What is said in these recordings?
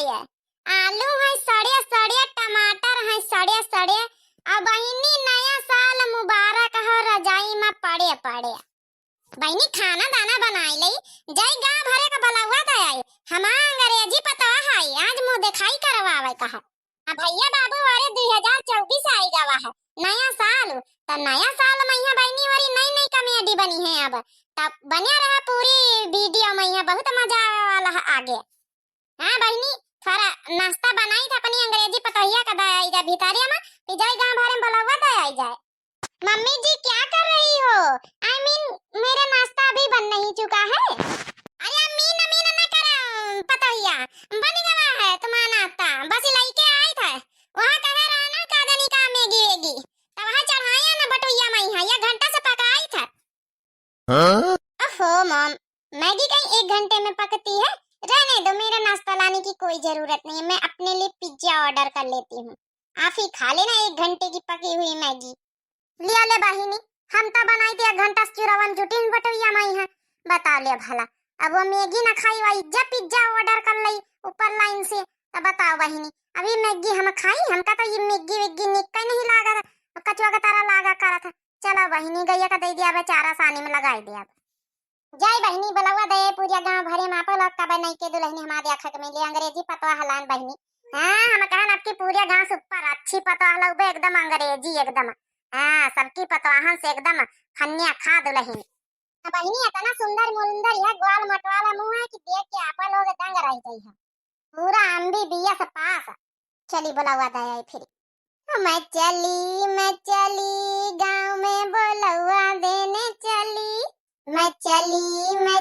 पड़े, आलू है सड़े सड़े, टमाटर है सड़े सड़े। अब बहिनी नया साल मुबारक हो, रजाई में पड़े पड़े। बहिनी खाना दाना बनाई लई, जय गांव भरे का भलावा दयाई। हमार अंग्रेजी पता है, आज मुंह दिखाई करवावे कहा। भैया बाबू वाले 2024 आई गवा है, नया साल। तो नया साल में यहाँ बहनी वाली नई नई कॉमेडी बनी है। अब तब बने रहा पूरी वीडियो में, यहाँ बहुत मजा वाला है आगे। हाँ बहनी थोड़ा नाश्ता बनाई था अपनी अंग्रेजी पतोहिया का दयाई जाए भितारिया में, फिर जय गांव भरे में भलावा दयाई जाए। मम्मी जी क्या कर रही हो? I mean, मेरा नाश्ता अभी बन नहीं चुका है। अरे अमीन अमीन ना कर पतोहिया, बन गया है तुम्हारा नाश्ता, बस लेके आई था। वहाँ कह रहा ना कादनी का मैगी वेगी, तब वहाँ चढ़ाया ना बटोहिया में है, 1 घंटा से पकाई था। हाँ? ओहो मॉम, मैगी कहीं 1 घंटे में पकती है? रहने दो, मेरा नाश्ता लाने की कोई जरूरत नहीं है, मैं अपने लिए पिज्जा ऑर्डर कर लेती हूँ। आप ही खा लेना 1 घंटे की पकी हुई मैगी। लिया ले बहिनी, हम तो बनाई थी 1 घंटा से चुरावन जुटीन बटोहिया में है। बता ले भला, अब वो मैगी ना खाई वही जब पिज्जा ऑर्डर कर लई ऊपर लाइन से। अब बताओ बहिनी, अभी मैगी हम खाई? हमका तो ये मैगी वेगी निक नहीं लागा था, कचुआ का तारा लागा करा था। चलो बहिनी गैया का दे दिया, बेचारा सानी में लगाई दिया। जय बहिनी बलवा दे पूरा गांव भरे में आपो लोग कबे नहीं के दुल्हनी हमारे आंख में ले अंग्रेजी पतवा हलान बहिनी। हां हम कहन आपकी पूरे गांव सुपर अच्छी पतवा हलाउ एकदम अंग्रेजी एकदम। हां सबकी पतवाहन से एकदम खन्या खा दुल्हनी। बहिनी इतना सुंदर मुंदर यह ग्वाल मटवाला मुंह है कि देख के आपा लोग दंग रह जाई है। पूरा अंबी बिया से पास। चली बलवा दे फिर। मैं चली गांव में बुलवा देने चली। मैं चली मैं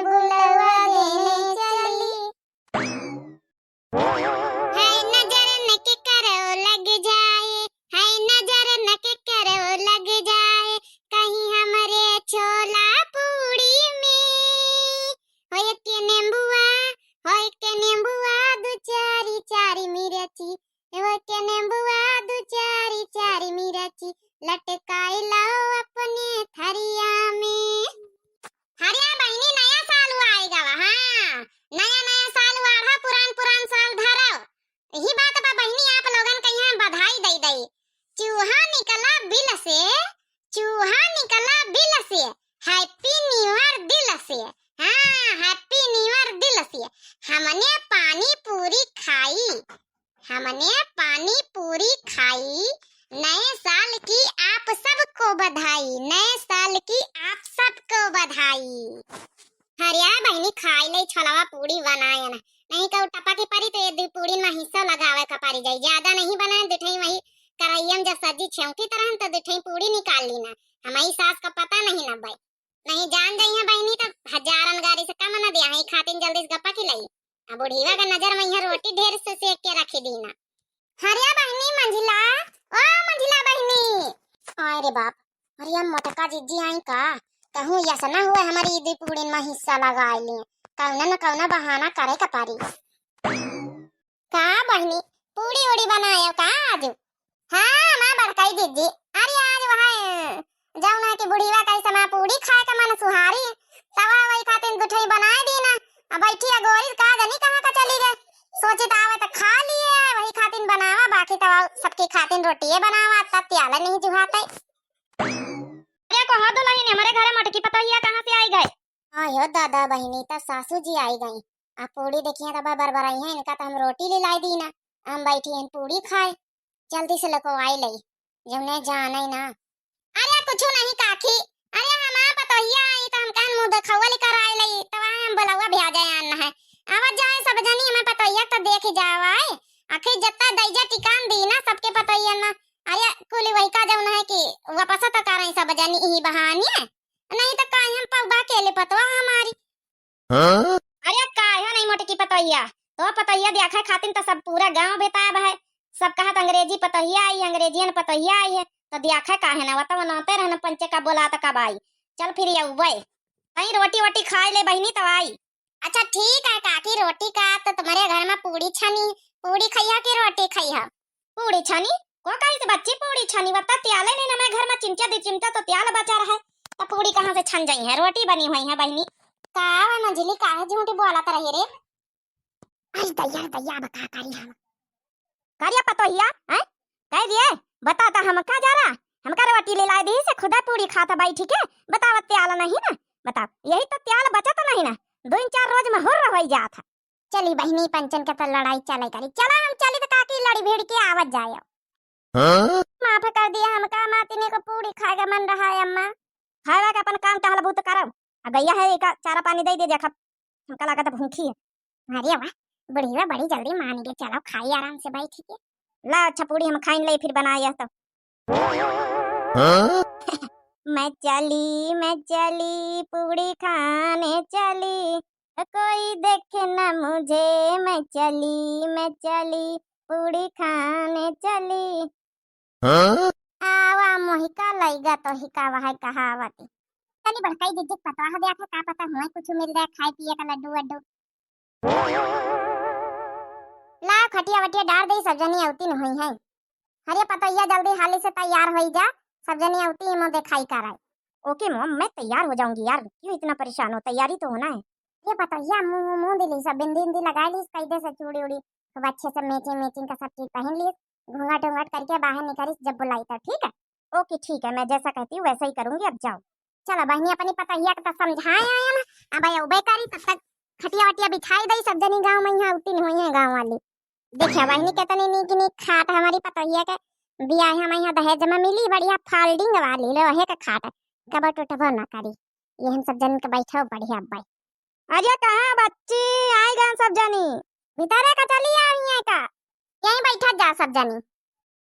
बुलवा देने चली। है नजर न के करो लग जाए, है नजर न के करो लग जाए, कहीं हमरे छोला पूड़ी में। होय के नींबुआ दो चारी चारी मिर्ची, होय के नींबुआ दो चारी चारी मिर्ची, लटकाई लाओ अपने थरिया में। हरिया बहिनी नया साल आएगा। हाँ नया साल वाढ़ा, पुरान साल धरो। यही बात बा बहिनी, आप लोगन के यहाँ बधाई दई दई। चूहा निकला बिल से, हैप्पी न्यू ईयर दिल से। हाँ हैप्पी न्यू ईयर दिल से। हमने पानी पूरी खाई, नए साल की आप सबको बधाई, नए साल की आप सबको बधाई। हरिया बहिनी खाई ले छलवा पूरी बनाए ना, नहीं तो टपा के परी तो ये 2 पूरी में हिस्सा लगावे का पारी जाई। ज्यादा नहीं बनाए दिठई वही कराइयम जब सब्जी छौंकी तरह तो दिठई पूरी निकाल ली ना। हमारी सास का पता नहीं ना भाई, नहीं जान जाई है बहिनी तो हजारन गाड़ी से कम ना दिया है, खातिन जल्दी से गप्पा खिलाई। अब बुढ़ीवा का नजर में यहाँ रोटी ढेर से सेक के रखी दी ना। हरिया बहिनी मंझिला, ओ मंझिला बहिनी। अरे बाप, हरिया मोटका जीजी आई का कहूँ ऐसा ना हुआ हमारी ईदी पूड़ी में हिस्सा लगा लिए, कौना न कौना बहाना करे का पारी। का बहिनी पूड़ी उड़ी बनायो का आज? हाँ मां बड़काई जीजी, अरे आज वहाँ जाऊँ ना कि बुढ़ीवा का समय पूड़ी खाए का मन सुहारी, तवा वही खातिन दुठई बनाए दी ना। अब बैठी गोरी का जानी कहाँ का चली गए, सोचे तो आवे तो खा लिए, वही खातिन बनावा, बाकी तवा सबकी खातिन रोटिए बनावा, तब त्याला नहीं जुहाते। अरे को हाथ दुल्हन हमारे घर मटकी पतोहिया कहाँ से आई गए? आयो दादा बहिनी तब सासू जी आई गई। आप पूड़ी देखिए तब बरबराई है, इनका तो हम रोटी ले लाई दी ना, हम बैठी हैं पूड़ी खाए। जल्दी से लको आई लई, जब ने जाना ही ना। अरे कुछ नहीं काकी, अरे हमारा पतोहिया आई तो हम कहन मुंह दिखावा लेकर आई लई, तब हम बुलावा भेजा आना है। आवाज जाए सब जनी हमें पतोहिया तो देख जावाए, आखिर जत्ता दैजा टिकान दी ना सबके पतोहिया ना। अरे कुली वही का जाऊना है कि वापस तो कर रही सब जनी ही बहानी है, नहीं तो काहे हम पौबा केले पतवा हमारी। हाँ? अरे काहे नहीं मोटकी पतोहिया, तो पतोहिया देखा खातिन तो सब पूरा गांव बेताब है, सब कहत अंग्रेजी पतोहिया आई, अंग्रेजियन पतोहिया आई है, तो देखा काहे ना वत बनाते रहना पंचे का बोला तो कब आई। चल फिर ये उबे कहीं रोटी वोटी खाए ले बहिनी तो आई। अच्छा ठीक है काकी, रोटी का तो तुम्हारे घर में पूड़ी छनी, पूड़ी खइया की रोटी खइया? पूड़ी छनी को कही से बच्ची पूड़ी छनी बता त्याले नहीं ना, मैं घर में चिमचा दे चिमचा तो त्याल बचा रहा है, तो पूड़ी कहाँ से छन जाई है, रोटी बनी हुई है बहिनी। का मंजली काहे झूठी बोलत रही रे? अरे दैया दैया बता करी हम करिया पतोहिया हैं कह दिए बताता हम का जा रहा हम का रोटी ले लाए दी से खुदा पूरी खाता भाई ठीक है बतावत त्याल नहीं ना बता यही तो त्याल बचत नहीं ना 2-4 रोज में हो रही जात है। चली बहनी पंचन के तो लड़ाई चले करी चला हम चली तो काकी लड़ी भिड़ के आवत जाए। माफ कर दिया हमका मातीने को पूरी खाएगा मन रहा है अम्मा। खाएगा का अपन काम टहल भूत करब आ गैया है एक चारा पानी दे दे देखा हमका लगा तो भूखी है। अरे वाह बुढ़िया बड़ी जल्दी मान गए चलो खाई आराम से भाई ठीक है। ला अच्छा पूरी हम खाइन ले फिर बनाया तो मैं चली पूरी खाने चली कोई देखे न मुझे मैं चली पूरी खाने चली। आवा मोहिका लईगा तो हिकावा है कहावती तनी भड़काई जिज्जत पता है देखा का पता हुआ कुछ मिल जाए खाए पिए का लड्डू वड्डू। ला खटिया वटिया डाल दे सब जनी आवती न हुई है। अरे पतैया जल्दी हाली से तैयार हो जा सब जनी आवती मो देखाई कराए। ओके मॉम मैं तैयार हो जाऊंगी यार क्यों इतना परेशान हो तैयारी तो होना है। ये पतैया मुंह मुंह दिली सब बिंदी बिंदी लगा ली कैदे से चूड़ी उड़ी खूब अच्छे से मैचिंग का सब चीज पहन ली घूंघट घूंघट करके बाहर निकली जब बुलाई तो ठीक है। ओके ठीक है मैं जैसा कहती हूँ वैसा ही करूंगी अब जाओ। चलो बहनी अपनी पतैया का तो समझाए आया ना अब आया उबे करी तब तक खटिया वटिया बिछाई दई सब जनी गांव में यहाँ उतनी हुई है गांव वाली देखिए बहनी कितनी नीक नीक खाट हमारी पतैया के बियाह हम यहाँ दहेज में मिली बढ़िया फोल्डिंग वाली लोहे का खाट कबर टूटबो ना करी ये हम सब जन के बैठो बढ़िया भाई। अरे कहाँ बच्ची आएगा सब जनी भीतरे का चली आई है का यहीं बैठा जा सब जनी।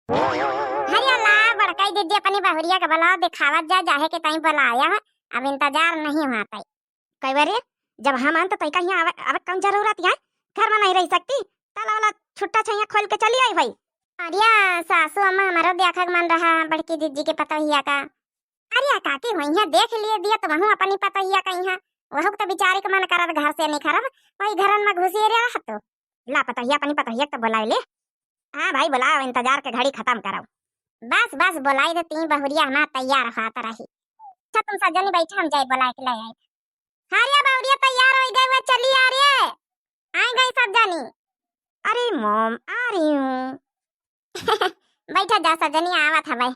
हरिया ला बड़काई दीदी अपनी बहुरिया के बुलाओ दिखावत जा जाहे के कहीं बुलाया है अब इंतजार नहीं हुआ तई कई बार जब हम अंत तई कहीं आवे कौन जरूरत है घर में नहीं रह सकती ताला वाला छुट्टा छैया खोल के चली आई भाई। अरिया सासू अम्मा हमारो देखा मन रहा बड़की दीदी के पतोहिया का। अरे काकी हुई है देख लिए दिया तो वहू अपनी पतोहिया कहीं है वह तो बेचारी के मन करत घर से नहीं खराब वही घरन में घुसी रहा तो ला पतोहिया अपनी पतोहिया तो बुलाए ले। हाँ भाई बुलाओ इंतजार के घड़ी खत्म कराओ। बस बस बुलाई देती बहुरिया हमारा तैयार हाथ रही। अच्छा तुम सजनी बैठे हम जाए बुला के ले आए। हारिया बहुरिया तैयार हो गई वो चली आ रही है आई गई सब जनी। अरे मॉम आ रही हूँ बैठा जा सजनी आवा था भाई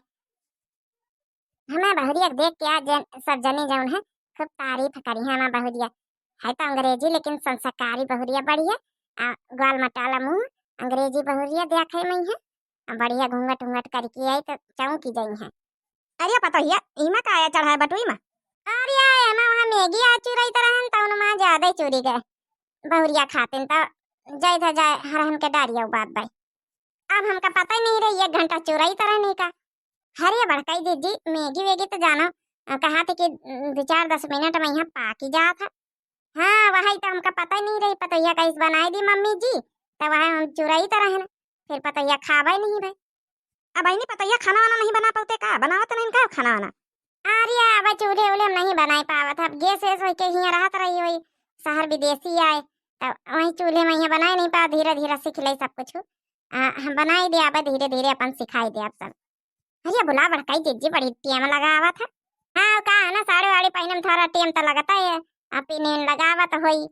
हमें बहुरिया देख के आज सब जनी जौन है खूब तारीफ करी है हमारा बहुरिया है तो अंग्रेजी लेकिन संस्कारी बहुरिया बढ़िया ग्वाल मटाला मुंह अंग्रेजी बहुरिया देखे में है बढ़िया घूंघट घूंघट करके आई तो चौंकी गई है। अरे पतोहिया इमा का आया चढ़ा है बटुई में अरे ना वहाँ मैगी आ चुराई तरह तो उन मां ज्यादा चोरी गए बहुरिया खाते तो जय था जाए हरहन के डारिया बाप भाई अब हमका पता ही नहीं रही 1 घंटा चुराई तरह नहीं का। हरे बड़काई दीदी मैगी वेगी तो जानो कहा थे कि 2-4-10 मिनट में यहाँ पाकी जा था। हाँ वही तो हमका पता ही नहीं रही पतैया कैसे बनाई दी मम्मी जी तो वह हम चुराई तरह है ना फिर पतैया खावा ही नहीं भाई। अब नहीं पतैया खाना वाना नहीं बना पाते का बनावा तो नहीं का खाना वाना। अरे अब चूल्हे उले नहीं बनाई पावा था गैस वैस हो के यहाँ रहत रही हुई शहर विदेशी आए तो वही चूल्हे में यहाँ बनाए नहीं पा धीरे धीरे सीख ले सब कुछ हम बनाई दे अब धीरे धीरे अपन सिखाई दे अब सब। अरे बुला बड़काई जीजी बड़ी टेम लगावा था। हाँ कहा ना साड़ी वाड़ी पहनम थारा टेम तो लगता है अपने लगावा तो होई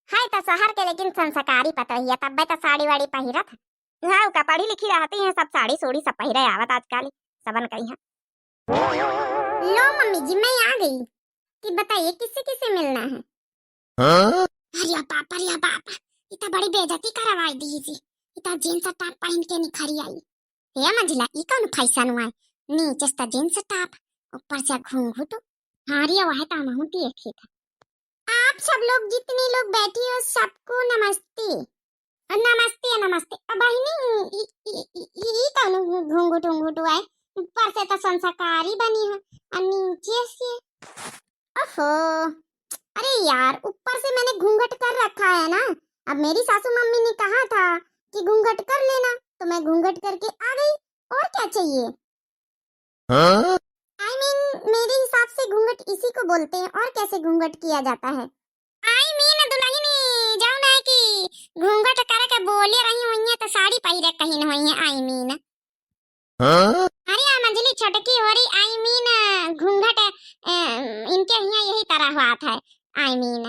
हाय तो शहर के लेकिन संस्कारी पतोहिया तब तो साड़ी वाड़ी पहिरत हाँ का पढ़ी लिखी रहती है सब साड़ी सोड़ी सब पहिरे आवत आजकल सबन कही है। लो मम्मी जी मैं आ गई कि बताइए किससे किससे मिलना है। अरे पापा इतना बड़ी बेइज्जती करवाई दी जी इतना जींस टॉप पहन के निखरी आई हे मंजिला ई कौन फैशन हुआ नीचे से जींस टॉप ऊपर से घूंघट। हाँ रे वह तो हम देखे था। आप सब लोग जितने लोग बैठी हो सबको नमस्ते नमस्ते नमस्ते। बहनी ये कौन घूंघट घूंघट हुआ है ऊपर से तो संस्कारी बनी है और नीचे से ओहो अरे यार ऊपर से मैंने घूंघट कर रखा है ना। अब मेरी सासू मम्मी ने कहा था कि घूंघट कर लेना तो मैं घूंघट करके आ गई और क्या चाहिए। I mean, मेरे हिसाब से घूंघट इसी को बोलते हैं और कैसे घूंघट किया जाता है। I mean, दुल्हनी जाओ ना कि घूंघट करके बोले रही हुई है तो साड़ी पहरे कहीं न हुई है। I mean अरे मंजली छटकी हो रही I mean घूंघट इनके यहाँ यही तरह हुआ था। I mean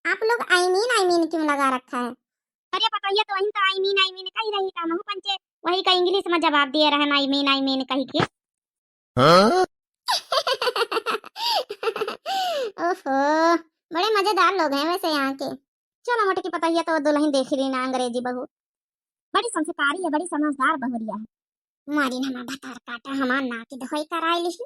आप लोग आई मीन क्यों लगा रखा है? अरे पतोहिया तो वही तो आई मीन कही रही का महू पंचे वही का इंग्लिश में जवाब दिए रहन आई मीन कही के। ओहो, बड़े मजेदार लोग हैं वैसे यहाँ के। चलो मोटे की पतोहिया तो दुल्हन देख रही ना अंग्रेजी बहू बड़ी संस्कारी है, बड़ी समझदार बहुरिया है। मारी ना भतार काटा हमार ना की दवाई कराई लिखी।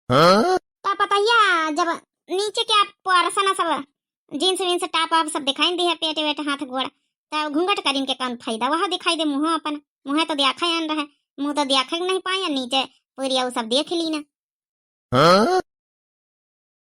तो पतोहिया जब नीचे क्या परसना सब जींस वींस टॉप आप सब दिखाई दी है, पेट वेट हाथ गोड़ तब घूंघट करीन के कौन फायदा, वह दिखाई दे मुँह अपन मुँह तो देखा आन रहा है, मुँह तो देखा नहीं पाया, नीचे पूरी वो सब देख ली ना।